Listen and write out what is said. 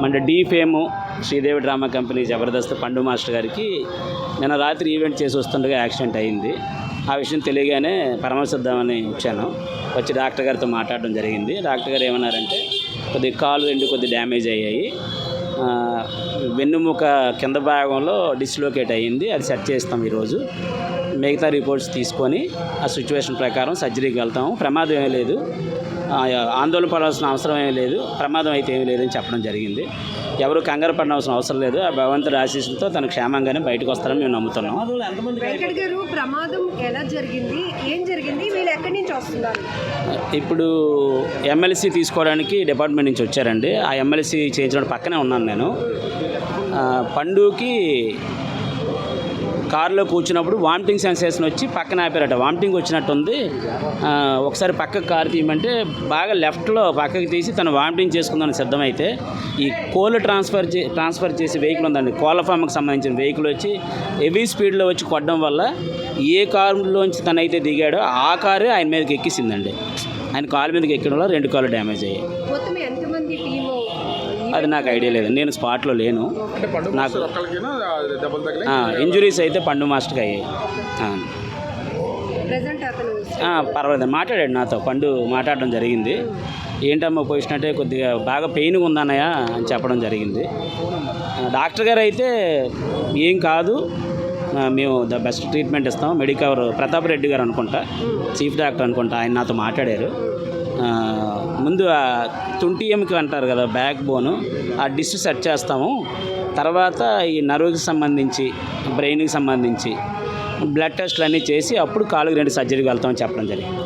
మన Dhee fame Sridevi drama company Jabardasth Pandu master గారికి నిన్న రాత్రి ఈవెంట్ చేసి వస్తుండగా యాక్సిడెంట్ అయింది. ఆ విషయం తెలియగానే పరామర్శిద్దామని వచ్చాను. వచ్చి డాక్టర్ గారితో మాట్లాడడం జరిగింది. డాక్టర్ గారు ఏమన్నారంటే కొద్దిగా కాలు రెండు కొద్ది డ్యామేజ్ అయ్యాయి, వెన్నుముక కింద భాగంలో డిస్లోకేట్ అయ్యింది, అది సెట్ చేస్తాం ఈరోజు. మిగతా రిపోర్ట్స్ తీసుకొని ఆ సిచ్యువేషన్ ప్రకారం సర్జరీకి వెళ్తాము. ప్రమాదం ఏమీ లేదు, ఆందోళన పడాల్సిన అవసరం ఏమీ లేదు, ప్రమాదం అయితే ఏమీ లేదని చెప్పడం జరిగింది. ఎవరు కంగారు పడాల్సిన అవసరం లేదు. ఆ భగవంతుడి ఆశీస్సులతో తనకు క్షేమంగానే బయటకు వస్తారని మేము నమ్ముతున్నాం. వెంకట్ గారు, ప్రమాదం ఎలా జరిగింది, ఏం జరిగింది, వీళ్ళు ఎక్కడి నుంచి వస్తున్నారు? ఇప్పుడు ఎమ్మెల్సీ తీసుకోవడానికి డిపార్ట్మెంట్ నుంచి వచ్చారండి. ఆ ఎమ్మెల్సీ చేయించడం పక్కనే ఉన్నాను నేను. పండుకి కారులో కూర్చున్నప్పుడు వామిటింగ్ సెన్సేషన్ వచ్చి పక్కన ఆపారట. వామిటింగ్ వచ్చినట్టుంది, ఒకసారి పక్కకు కారు తీయమంటే బాగా లెఫ్ట్లో పక్కకి తీసి తను వామిటింగ్ చేసుకుందని సిద్ధమైతే ఈ కోళ్ళు ట్రాన్స్ఫర్ చేసే వెహికల్ ఉందండి, కోళ్ళ ఫామ్కి సంబంధించిన వెహికల్ వచ్చి హెవీ స్పీడ్లో వచ్చి కొట్టడం వల్ల ఏ కారులోంచి తనైతే దిగాడో ఆ కారే ఆయన మీదకి ఎక్కిసిందండి. ఆయన కాలు మీదకి ఎక్కడం వల్ల 2 కాళ్ళు డ్యామేజ్ అయ్యాయి. అది నాకు ఐడియా లేదు, నేను స్పాట్లో లేను. నాకు ఇంజురీస్ అయితే పండు మాస్టర్కి అయ్యాయి. పర్వాలేదు, మాట్లాడాడు నాతో. పండు మాట్లాడడం జరిగింది. ఏంటమ్మా పొజిషన్ అంటే కొద్దిగా బాగా పెయిన్గా ఉందన్నయ్య అని చెప్పడం జరిగింది. డాక్టర్ గారు అయితే ఏం కాదు, మేము ద బెస్ట్ ట్రీట్మెంట్ ఇస్తాం, మెడికవర్ ప్రతాప్ రెడ్డి గారు అనుకుంటా, చీఫ్ డాక్టర్ అనుకుంటా, ఆయన నాతో మాట్లాడారు. ముందు ఆ తుంటి ఎముక అంటారు కదా, బ్యాక్ బోను, ఆ డిష్ సెట్ చేస్తాము. తర్వాత ఈ నర్వ్కి సంబంధించి బ్రెయిన్కి సంబంధించి బ్లడ్ టెస్ట్లు అన్నీ చేసి అప్పుడు కాలుకి 2 సర్జరీకి వెళ్తామని చెప్పడం జరిగింది.